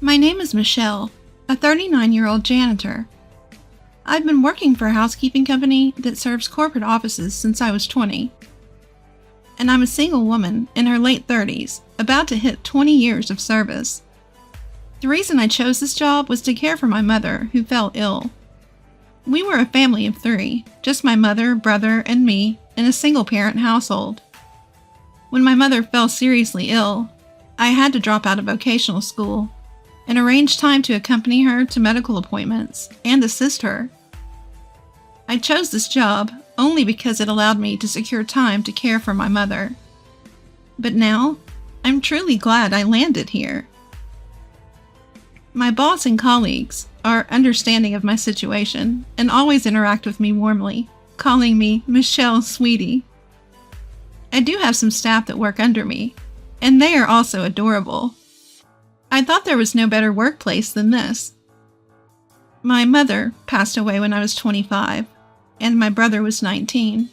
My name is Michelle, a 39-year-old janitor. I've been working for a housekeeping company that serves corporate offices since I was 20. And I'm a single woman in her late 30s, about to hit 20 years of service. The reason I chose this job was to care for my mother, who fell ill. We were a family of 3, just my mother, brother, and me, in a single-parent household. When my mother fell seriously ill, I had to drop out of vocational school and arrange time to accompany her to medical appointments and assist her. I chose this job only because it allowed me to secure time to care for my mother. But now, I'm truly glad I landed here. My boss and colleagues are understanding of my situation and always interact with me warmly, calling me Michelle Sweetie. I do have some staff that work under me, and they are also adorable. I thought there was no better workplace than this. My mother passed away when I was 25, and my brother was 19.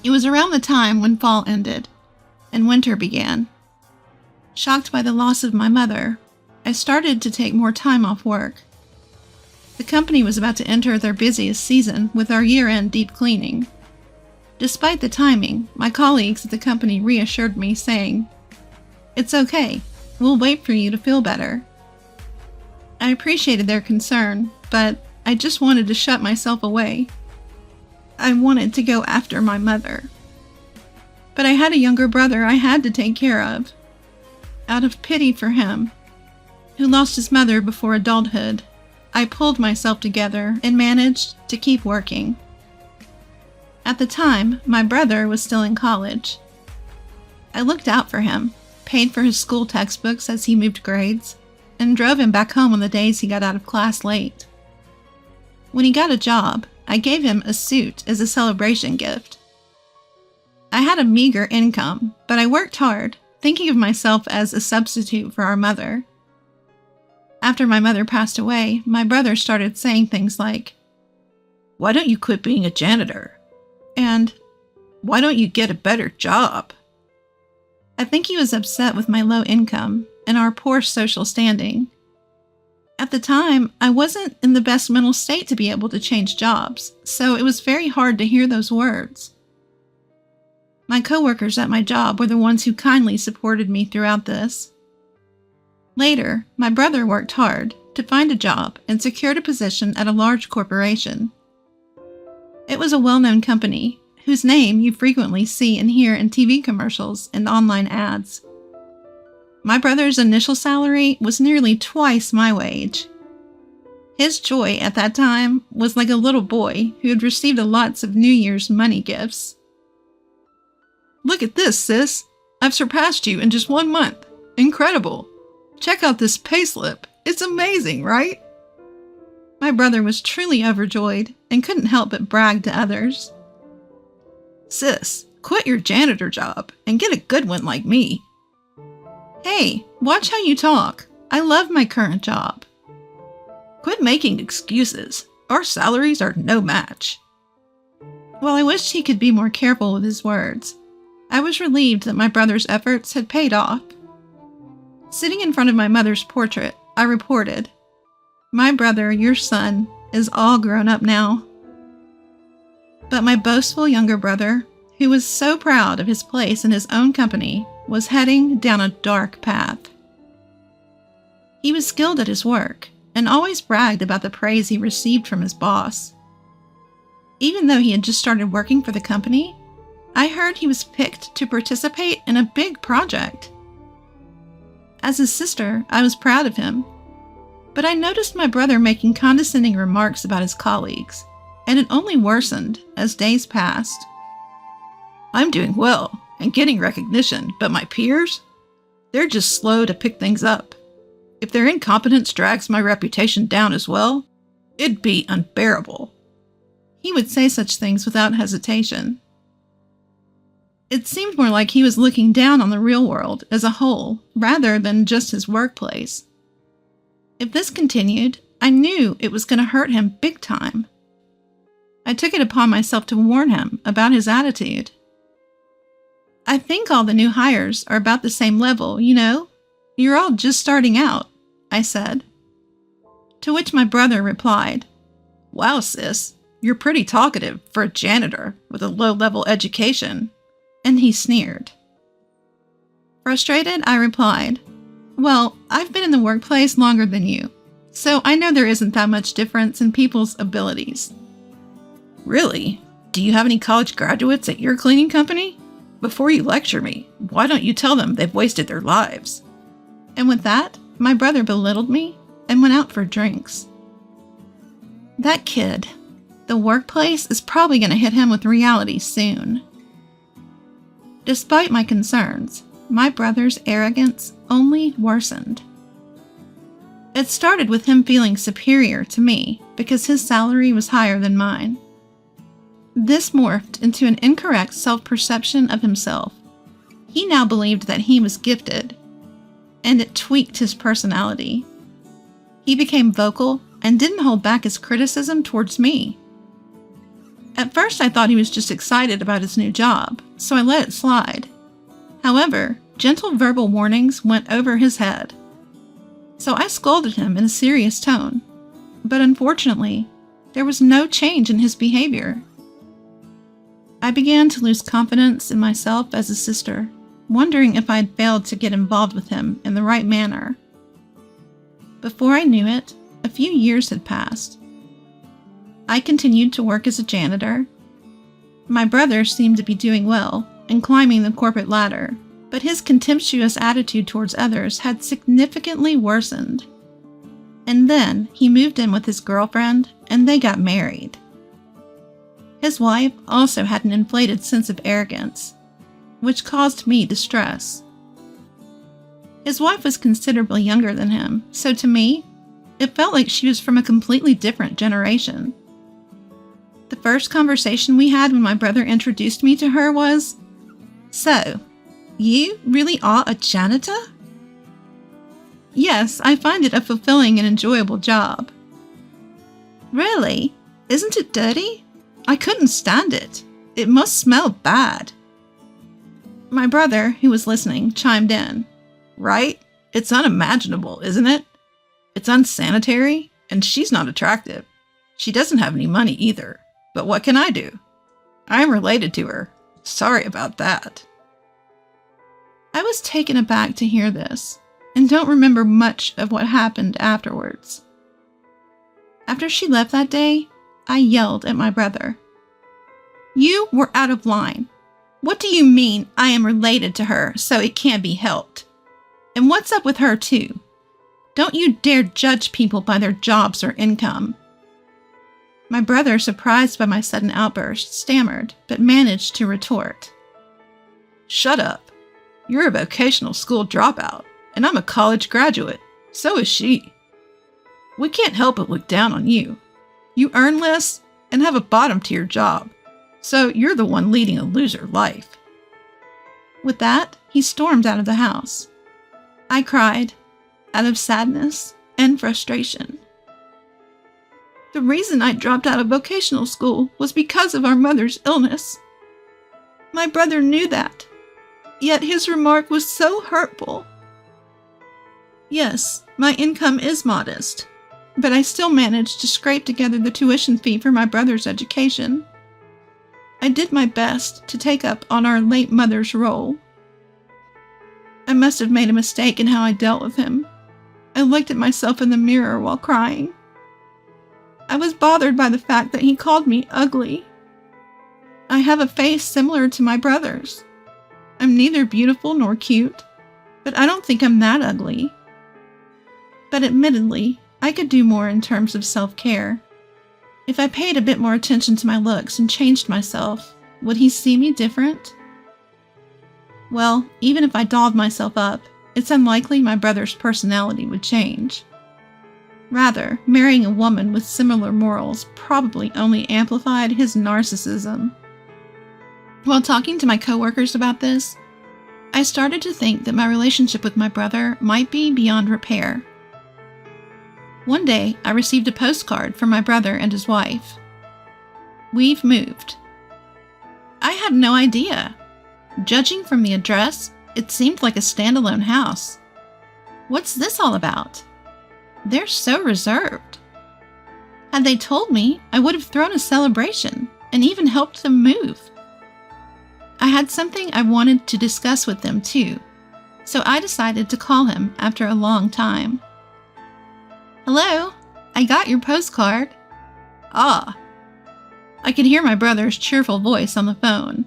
It was around the time when fall ended and winter began. Shocked by the loss of my mother, I started to take more time off work. The company was about to enter their busiest season with our year-end deep cleaning. Despite the timing, my colleagues at the company reassured me, saying, "It's okay. We'll wait for you to feel better." I appreciated their concern, but I just wanted to shut myself away. I wanted to go after my mother. But I had a younger brother I had to take care of. Out of pity for him, who lost his mother before adulthood, I pulled myself together and managed to keep working. At the time, my brother was still in college. I looked out for him, paid for his school textbooks as he moved grades, and drove him back home on the days he got out of class late. When he got a job, I gave him a suit as a celebration gift. I had a meager income, but I worked hard, thinking of myself as a substitute for our mother. After my mother passed away, my brother started saying things like, "Why don't you quit being a janitor?" And, "Why don't you get a better job?" I think he was upset with my low income and our poor social standing. At the time, I wasn't in the best mental state to be able to change jobs, so it was very hard to hear those words. My coworkers at my job were the ones who kindly supported me throughout this. Later, my brother worked hard to find a job and secured a position at a large corporation. It was a well-known company, whose name you frequently see and hear in TV commercials and online ads. My brother's initial salary was nearly twice my wage. His joy at that time was like a little boy who had received lots of New Year's money gifts. "Look at this, sis! I've surpassed you in just 1 month. Incredible! Check out this payslip. It's amazing, right?" My brother was truly overjoyed and couldn't help but brag to others. "Sis, quit your janitor job and get a good one like me." "Hey, watch how you talk. I love my current job." "Quit making excuses. Our salaries are no match." While I wished he could be more careful with his words, I was relieved that my brother's efforts had paid off. Sitting in front of my mother's portrait, I reported, "My brother, your son, is all grown up now." But my boastful younger brother, who was so proud of his place in his own company, was heading down a dark path. He was skilled at his work and always bragged about the praise he received from his boss. Even though he had just started working for the company, I heard he was picked to participate in a big project. As his sister, I was proud of him, but I noticed my brother making condescending remarks about his colleagues, and it only worsened as days passed. "I'm doing well and getting recognition, but my peers? They're just slow to pick things up. If their incompetence drags my reputation down as well, it'd be unbearable." He would say such things without hesitation. It seemed more like he was looking down on the real world as a whole, rather than just his workplace. If this continued, I knew it was going to hurt him big time. I took it upon myself to warn him about his attitude. "I think all the new hires are about the same level, you know? You're all just starting out," I said. To which my brother replied, "Wow, sis, you're pretty talkative for a janitor with a low-level education." And he sneered. Frustrated, I replied, "Well, I've been in the workplace longer than you, so I know there isn't that much difference in people's abilities." "Really? Do you have any college graduates at your cleaning company? Before you lecture me, why don't you tell them they've wasted their lives?" And with that, my brother belittled me and went out for drinks. That kid. The workplace is probably going to hit him with reality soon. Despite my concerns, my brother's arrogance only worsened. It started with him feeling superior to me because his salary was higher than mine. This morphed into an incorrect self-perception of himself. He now believed that he was gifted, and it tweaked his personality. He became vocal and didn't hold back his criticism towards me. At first, I thought he was just excited about his new job, so I let it slide. However, gentle verbal warnings went over his head. So I scolded him in a serious tone, but unfortunately, there was no change in his behavior. I began to lose confidence in myself as a sister, wondering if I had failed to get involved with him in the right manner. Before I knew it, a few years had passed. I continued to work as a janitor. My brother seemed to be doing well and climbing the corporate ladder, but his contemptuous attitude towards others had significantly worsened. And then he moved in with his girlfriend and they got married. His wife also had an inflated sense of arrogance, which caused me distress. His wife was considerably younger than him, so to me, it felt like she was from a completely different generation. The first conversation we had when my brother introduced me to her was, "So, you really are a janitor?" "Yes, I find it a fulfilling and enjoyable job." "Really? Isn't it dirty? I couldn't stand it. It must smell bad." My brother, who was listening, chimed in. "Right? It's unimaginable, isn't it? It's unsanitary, and she's not attractive. She doesn't have any money either. But what can I do? I'm related to her. Sorry about that." I was taken aback to hear this, and don't remember much of what happened afterwards. After she left that day, I yelled at my brother. "You were out of line. What do you mean I am related to her, so it can't be helped? And what's up with her too? Don't you dare judge people by their jobs or income." My brother, surprised by my sudden outburst, stammered, but managed to retort. "Shut up. You're a vocational school dropout, and I'm a college graduate. So is she. We can't help but look down on you. You earn less and have a bottom to your job, so you're the one leading a loser life." With that, he stormed out of the house. I cried, out of sadness and frustration. The reason I dropped out of vocational school was because of our mother's illness. My brother knew that, yet his remark was so hurtful. Yes, my income is modest, but I still managed to scrape together the tuition fee for my brother's education. I did my best to take up on our late mother's role. I must have made a mistake in how I dealt with him. I looked at myself in the mirror while crying. I was bothered by the fact that he called me ugly. I have a face similar to my brother's. I'm neither beautiful nor cute, but I don't think I'm that ugly. But admittedly, I could do more in terms of self-care. If I paid a bit more attention to my looks and changed myself, would he see me different? Well, even if I dolled myself up, it's unlikely my brother's personality would change. Rather, marrying a woman with similar morals probably only amplified his narcissism. While talking to my coworkers about this, I started to think that my relationship with my brother might be beyond repair. One day, I received a postcard from my brother and his wife. "We've moved." I had no idea. Judging from the address, it seemed like a standalone house. What's this all about? They're so reserved. Had they told me, I would have thrown a celebration and even helped them move. I had something I wanted to discuss with them too, so I decided to call him after a long time. "Hello, I got your postcard." "Ah." I could hear my brother's cheerful voice on the phone.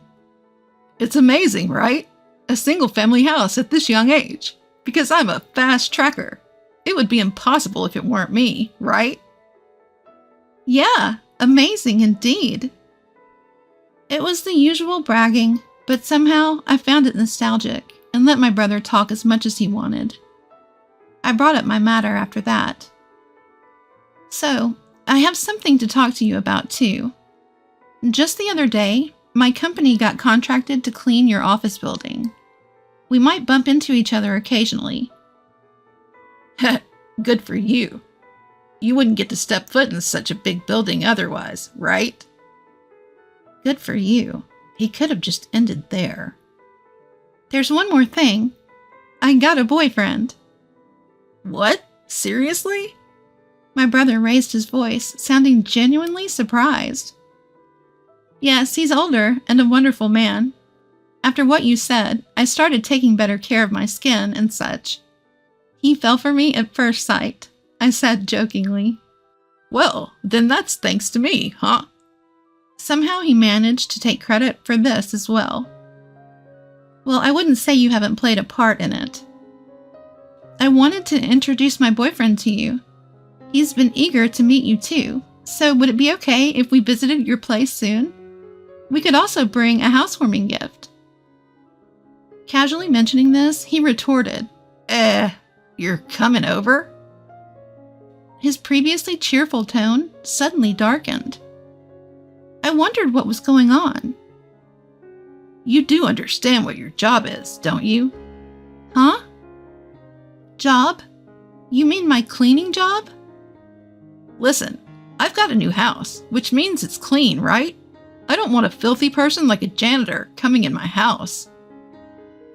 "It's amazing, right? A single-family house at this young age. Because I'm a fast tracker. It would be impossible if it weren't me, right?" "Yeah, amazing indeed." It was the usual bragging, but somehow I found it nostalgic and let my brother talk as much as he wanted. I brought up my matter after that. "So, I have something to talk to you about too. Just the other day, my company got contracted to clean your office building. We might bump into each other occasionally." "Good for you. You wouldn't get to step foot in such a big building otherwise, right?" "Good for you. He could have just ended there." "There's one more thing. I got a boyfriend." "What? Seriously?" My brother raised his voice, sounding genuinely surprised. "Yes, he's older and a wonderful man. After what you said, I started taking better care of my skin and such. He fell for me at first sight," I said jokingly. "Well, then that's thanks to me, huh?" Somehow he managed to take credit for this as well. "Well, I wouldn't say you haven't played a part in it. I wanted to introduce my boyfriend to you. He's been eager to meet you too, so would it be okay if we visited your place soon? We could also bring a housewarming gift." Casually mentioning this, he retorted, You're coming over?" His previously cheerful tone suddenly darkened. I wondered what was going on. "You do understand what your job is, don't you?" "Huh? Job? You mean my cleaning job?" "Listen, I've got a new house, which means it's clean, right? I don't want a filthy person like a janitor coming in my house."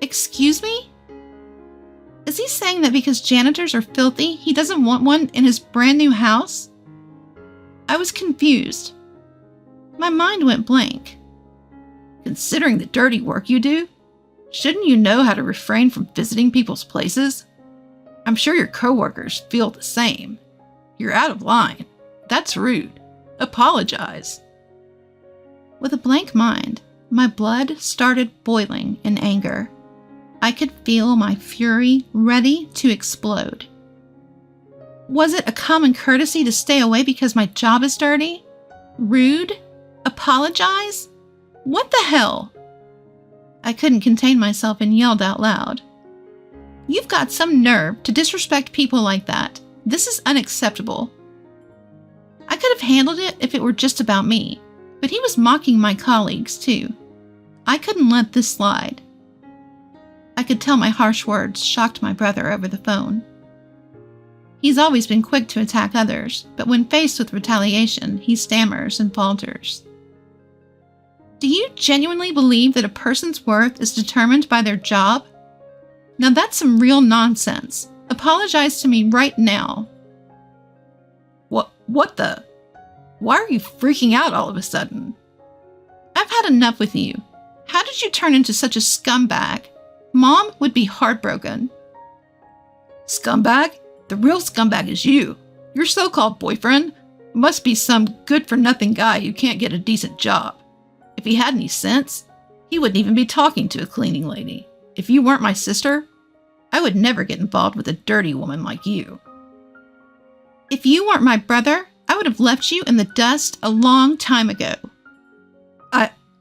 "Excuse me? Is he saying that because janitors are filthy, he doesn't want one in his brand new house?" I was confused. My mind went blank. "Considering the dirty work you do, shouldn't you know how to refrain from visiting people's places? I'm sure your coworkers feel the same. You're out of line. That's rude. Apologize." With a blank mind, my blood started boiling in anger. I could feel my fury ready to explode. Was it a common courtesy to stay away because my job is dirty? Rude? Apologize? What the hell? I couldn't contain myself and yelled out loud. "You've got some nerve to disrespect people like that. This is unacceptable." I could have handled it if it were just about me, but he was mocking my colleagues too. I couldn't let this slide. I could tell my harsh words shocked my brother over the phone. He's always been quick to attack others, but when faced with retaliation, he stammers and falters. "Do you genuinely believe that a person's worth is determined by their job? Now that's some real nonsense. Apologize to me right now." What the? Why are you freaking out all of a sudden?" "I've had enough with you. How did you turn into such a scumbag? Mom would be heartbroken." "Scumbag? The real scumbag is you. Your so-called boyfriend must be some good-for-nothing guy who can't get a decent job. If he had any sense, he wouldn't even be talking to a cleaning lady. If you weren't my sister, I would never get involved with a dirty woman like you." "If you weren't my brother, I would have left you in the dust a long time ago."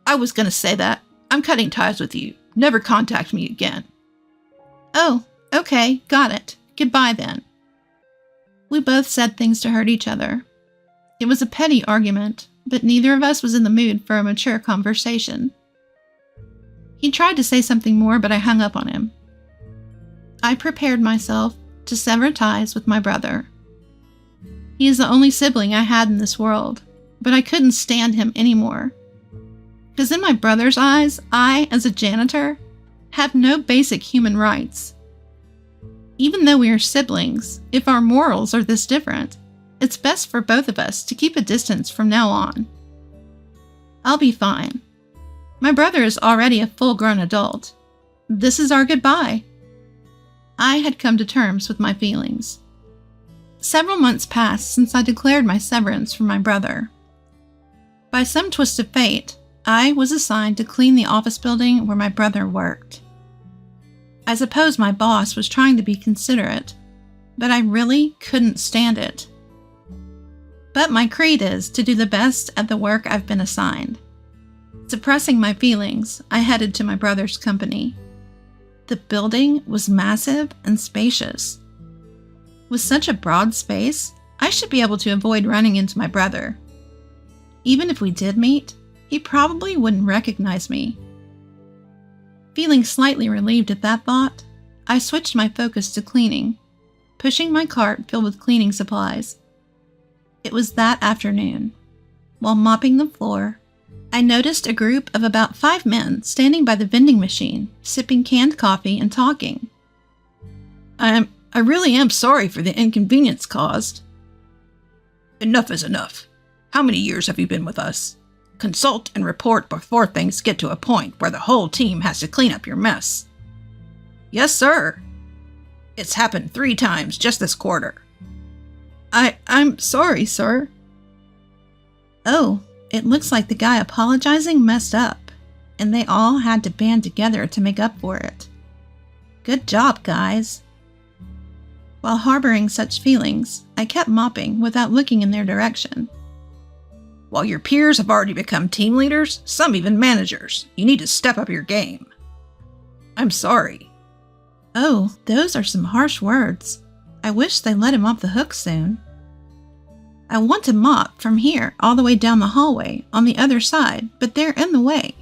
I was going to say that. I'm cutting ties with you. Never contact me again." "Oh, okay, got it. Goodbye then." We both said things to hurt each other. It was a petty argument, but neither of us was in the mood for a mature conversation. He tried to say something more, but I hung up on him. I prepared myself to sever ties with my brother. He is the only sibling I had in this world, but I couldn't stand him anymore. Because in my brother's eyes, I, as a janitor, have no basic human rights. Even though we are siblings, if our morals are this different, it's best for both of us to keep a distance from now on. I'll be fine. My brother is already a full-grown adult. This is our goodbye. I had come to terms with my feelings. Several months passed since I declared my severance from my brother. By some twist of fate, I was assigned to clean the office building where my brother worked. I suppose my boss was trying to be considerate, but I really couldn't stand it. But my creed is to do the best at the work I've been assigned. Suppressing my feelings, I headed to my brother's company. The building was massive and spacious. With such a broad space, I should be able to avoid running into my brother. Even if we did meet, he probably wouldn't recognize me. Feeling slightly relieved at that thought, I switched my focus to cleaning, pushing my cart filled with cleaning supplies. It was that afternoon. While mopping the floor, I noticed a group of about 5 men standing by the vending machine, sipping canned coffee and talking. I really am sorry for the inconvenience caused. Enough is enough. How many years have you been with us? Consult and report before things get to a point where the whole team has to clean up your mess. Yes, sir. It's happened 3 times just this quarter. I'm sorry, sir. Oh, it looks like the guy apologizing messed up, and they all had to band together to make up for it. Good job, guys. While harboring such feelings, I kept mopping without looking in their direction. While your peers have already become team leaders, some even managers, you need to step up your game. I'm sorry. Oh, those are some harsh words. I wish they let him off the hook soon. I want to mop from here all the way down the hallway on the other side, but they're in the way.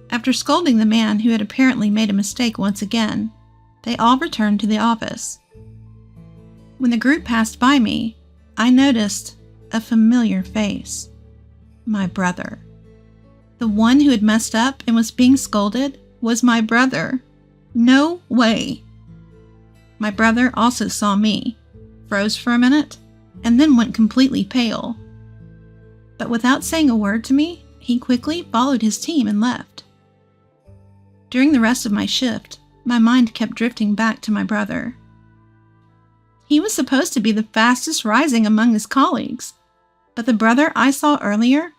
After scolding the man who had apparently made a mistake once again, they all returned to the office. When the group passed by me, I noticed a familiar face. My brother. The one who had messed up and was being scolded was my brother. No way. My brother also saw me, froze for a minute, and then went completely pale. But without saying a word to me, he quickly followed his team and left. During the rest of my shift, my mind kept drifting back to my brother. He was supposed to be the fastest rising among his colleagues, but the brother I saw earlier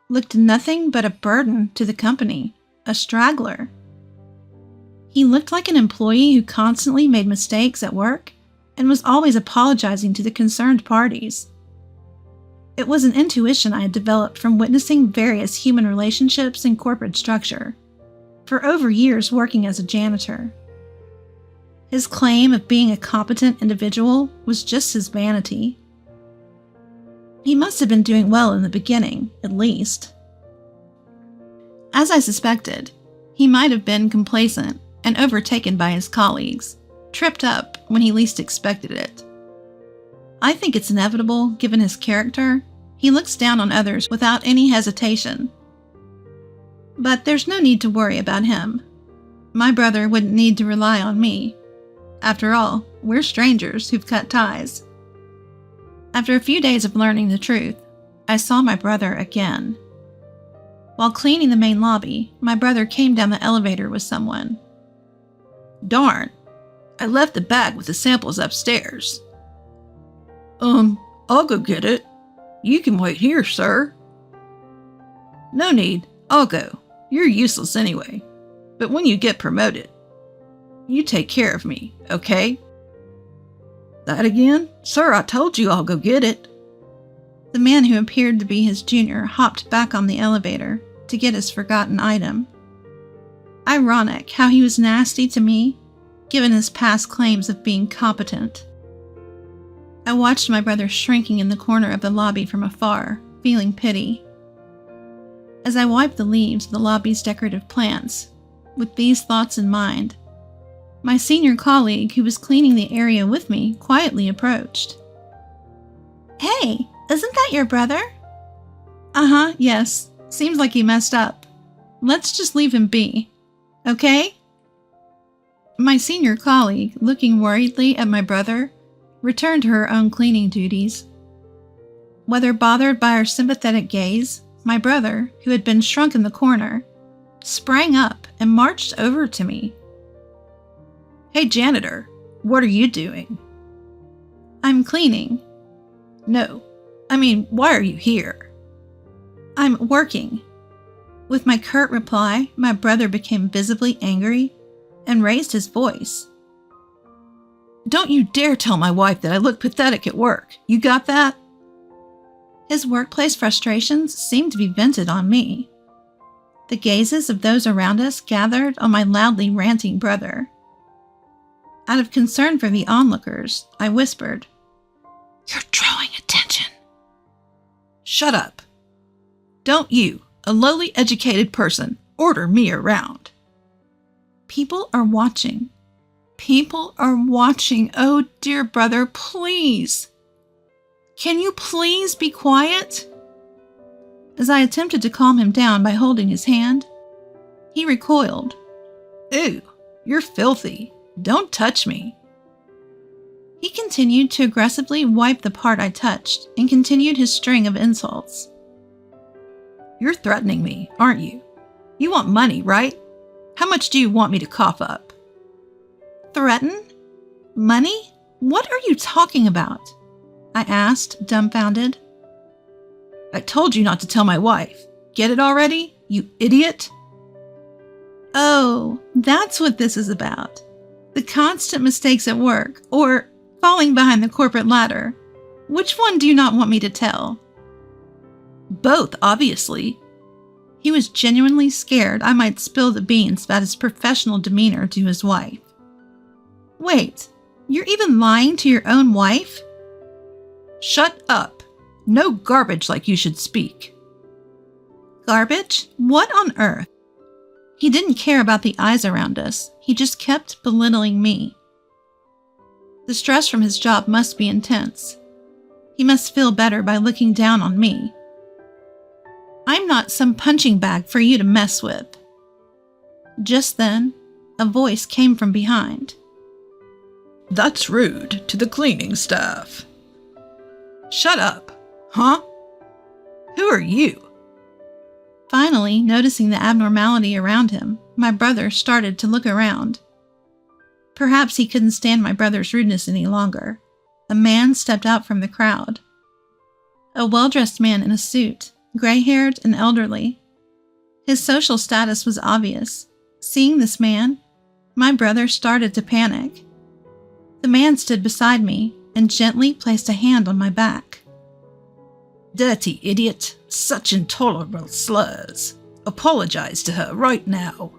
looked nothing but a burden to the company, a straggler. He looked like an employee who constantly made mistakes at work and was always apologizing to the concerned parties. It was an intuition I had developed from witnessing various human relationships and corporate structure, for over years working as a janitor. His claim of being a competent individual was just his vanity. He must have been doing well in the beginning, at least. As I suspected, he might have been complacent and overtaken by his colleagues, tripped up when he least expected it. I think it's inevitable, given his character. He looks down on others without any hesitation. But there's no need to worry about him. My brother wouldn't need to rely on me. After all, we're strangers who've cut ties. After a few days of learning the truth, I saw my brother again. While cleaning the main lobby, my brother came down the elevator with someone. Darn, I left the bag with the samples upstairs. I'll go get it. You can wait here, sir. No need, I'll go. You're useless anyway. But when you get promoted, you take care of me, okay? That again? Sir, I told you I'll go get it. The man who appeared to be his junior hopped back on the elevator to get his forgotten item. Ironic how he was nasty to me, given his past claims of being competent. I watched my brother shrinking in the corner of the lobby from afar, feeling pity. As I wiped the leaves of the lobby's decorative plants, with these thoughts in mind, my senior colleague who was cleaning the area with me quietly approached. "Hey, isn't that your brother?" "Uh-huh, yes. Seems like he messed up. Let's just leave him be. Okay?" My senior colleague, looking worriedly at my brother, returned to her own cleaning duties. Whether bothered by our sympathetic gaze, my brother, who had been shrunk in the corner, sprang up and marched over to me. "Hey, janitor, what are you doing?" "I'm cleaning." "No, I mean, why are you here?" "I'm working." With my curt reply, my brother became visibly angry and raised his voice. "Don't you dare tell my wife that I look pathetic at work. You got that?" His workplace frustrations seemed to be vented on me. The gazes of those around us gathered on my loudly ranting brother. Out of concern for the onlookers, I whispered, "You're drawing attention." "Shut up. Don't you, a lowly educated person, order me around." "People are watching. People are watching. Oh, dear brother, please. Can you please be quiet?" As I attempted to calm him down by holding his hand, he recoiled. "Ew, you're filthy. Don't touch me." He continued to aggressively wipe the part I touched and continued his string of insults. "You're threatening me, aren't you? You want money, right? How much do you want me to cough up?" "Threaten? Money? What are you talking about?" I asked, dumbfounded. "I told you not to tell my wife. Get it already, you idiot?" "Oh, that's what this is about. The constant mistakes at work, or falling behind the corporate ladder. Which one do you not want me to tell?" "Both, obviously." He was genuinely scared I might spill the beans about his professional demeanor to his wife. "Wait, you're even lying to your own wife?" "Shut up. No garbage like you should speak." "Garbage? What on earth?" He didn't care about the eyes around us. He just kept belittling me. The stress from his job must be intense. He must feel better by looking down on me. "I'm not some punching bag for you to mess with." Just then, a voice came from behind. "That's rude to the cleaning staff." "Shut up. Huh? Who are you?" Finally, noticing the abnormality around him, my brother started to look around. Perhaps he couldn't stand my brother's rudeness any longer. A man stepped out from the crowd. A well-dressed man in a suit, gray-haired and elderly. His social status was obvious. Seeing this man, my brother started to panic. The man stood beside me and gently placed a hand on my back. "Dirty idiot. Such intolerable slurs. Apologize to her right now."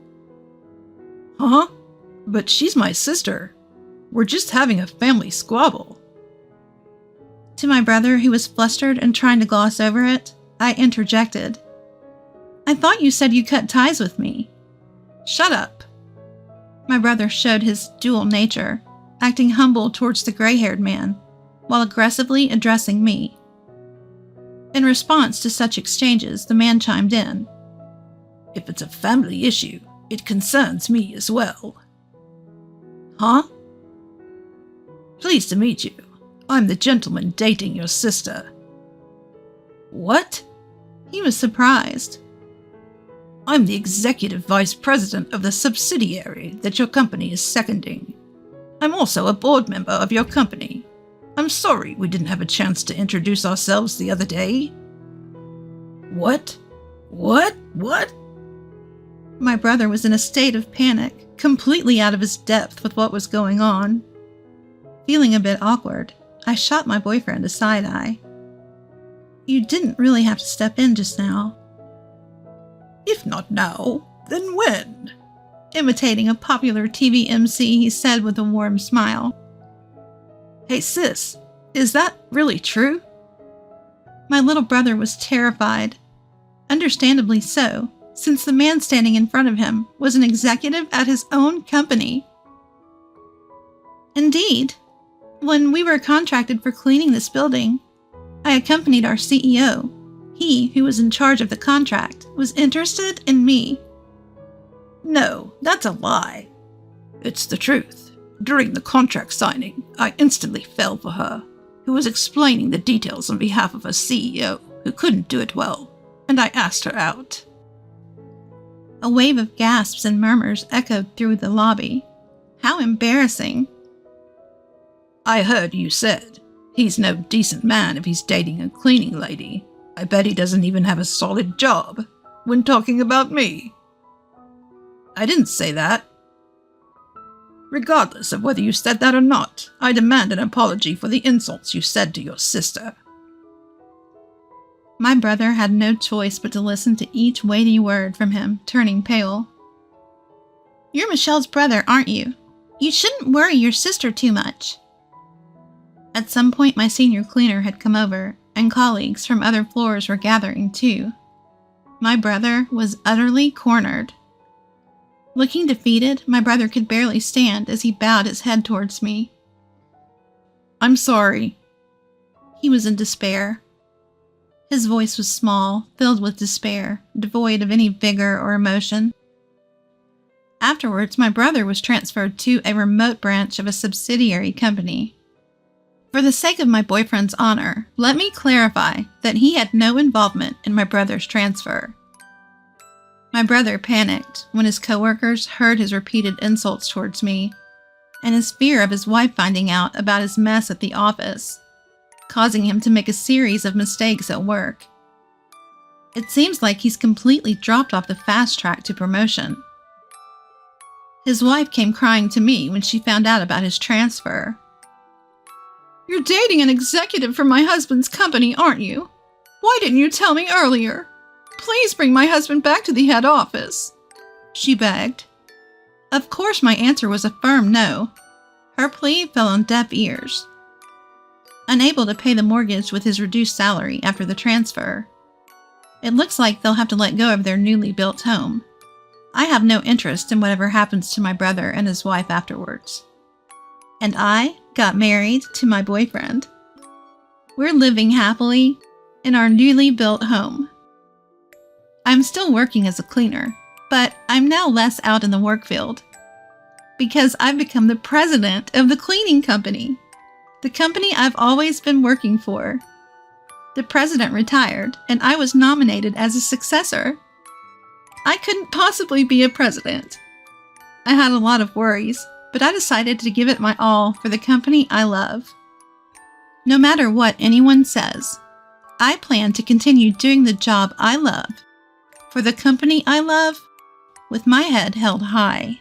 "Huh? But she's my sister. We're just having a family squabble." To my brother, who was flustered and trying to gloss over it, I interjected. "I thought you said you cut ties with me." "Shut up." My brother showed his dual nature, acting humble towards the gray-haired man, while aggressively addressing me. In response to such exchanges, the man chimed in. "If it's a family issue, it concerns me as well." "Huh?" "Pleased to meet you. I'm the gentleman dating your sister." "What?" He was surprised. "I'm the executive vice president of the subsidiary that your company is seconding. I'm also a board member of your company. I'm sorry we didn't have a chance to introduce ourselves the other day." "What? What?" My brother was in a state of panic, completely out of his depth with what was going on. Feeling a bit awkward, I shot my boyfriend a side-eye. "You didn't really have to step in just now." "If not now, then when?" Imitating a popular TV MC, he said with a warm smile. "Hey sis, is that really true?" My little brother was terrified. Understandably so, since the man standing in front of him was an executive at his own company. "Indeed. When we were contracted for cleaning this building, I accompanied our CEO. He, who was in charge of the contract, was interested in me." "No, that's a lie." It's the truth. During the contract signing, I instantly fell for her, who was explaining the details on behalf of a CEO who couldn't do it well, and I asked her out. A wave of gasps and murmurs echoed through the lobby. How embarrassing. I heard you said, he's no decent man if he's dating a cleaning lady. I bet he doesn't even have a solid job, when talking about me. I didn't say that. Regardless of whether you said that or not, I demand an apology for the insults you said to your sister. My brother had no choice but to listen to each weighty word from him, turning pale. You're Michelle's brother, aren't you? You shouldn't worry your sister too much. At some point, my senior cleaner had come over, and colleagues from other floors were gathering too. My brother was utterly cornered. Looking defeated, my brother could barely stand as he bowed his head towards me. I'm sorry. He was in despair. His voice was small, filled with despair, devoid of any vigor or emotion. Afterwards, my brother was transferred to a remote branch of a subsidiary company. For the sake of my boyfriend's honor, let me clarify that he had no involvement in my brother's transfer. My brother panicked when his coworkers heard his repeated insults towards me, and his fear of his wife finding out about his mess at the office, causing him to make a series of mistakes at work. It seems like he's completely dropped off the fast track to promotion. His wife came crying to me when she found out about his transfer. You're dating an executive from my husband's company, aren't you? Why didn't you tell me earlier? Please bring my husband back to the head office, she begged. Of course, my answer was a firm no. Her plea fell on deaf ears. Unable to pay the mortgage with his reduced salary after the transfer, it looks like they'll have to let go of their newly built home. I have no interest in whatever happens to my brother and his wife afterwards. And I got married to my boyfriend. We're living happily in our newly built home. I'm still working as a cleaner, but I'm now less out in the work field because I've become the president of the cleaning company, the company I've always been working for. The president retired, and I was nominated as a successor. I couldn't possibly be a president. I had a lot of worries, but I decided to give it my all for the company I love. No matter what anyone says, I plan to continue doing the job I love for the company I love with my head held high.